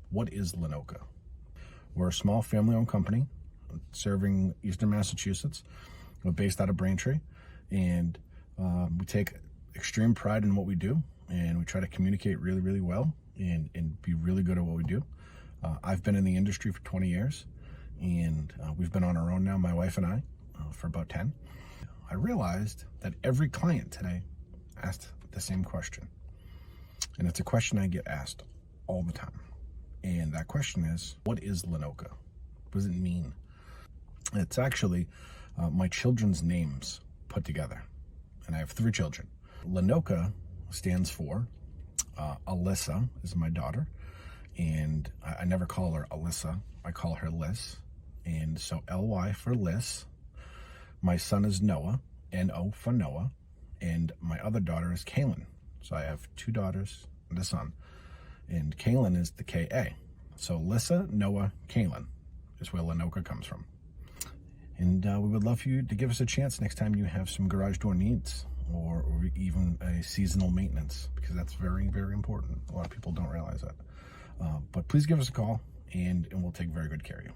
What is Lynoka? We're a small family-owned company serving Eastern Massachusetts. We're based out of Braintree, and we take extreme pride in what we do, and we try to communicate really, really well and be really good at what we do. I've been in the industry for 20 years, and we've been on our own now, my wife and I, for about 10. I realized that every client today asked the same question, and it's a question I get asked all the time. And that question is, what is Lynoka? What does it mean? It's actually my children's names put together, and I have 3 children. Lynoka stands for Alyssa is my daughter, and I never call her Alyssa, I call her Lyss, and so L-Y for Lyss. My son is Noah, N-O for Noah, and my other daughter is Kaelyn. So I have 2 daughters and a son, and Kaelyn is the K-A. So Lyssa, Noah, Kaelyn is where Lynoka comes from. And we would love for you to give us a chance next time you have some garage door needs, or even a seasonal maintenance, because that's very, very important. A lot of people don't realize that. But please give us a call, and we'll take very good care of you.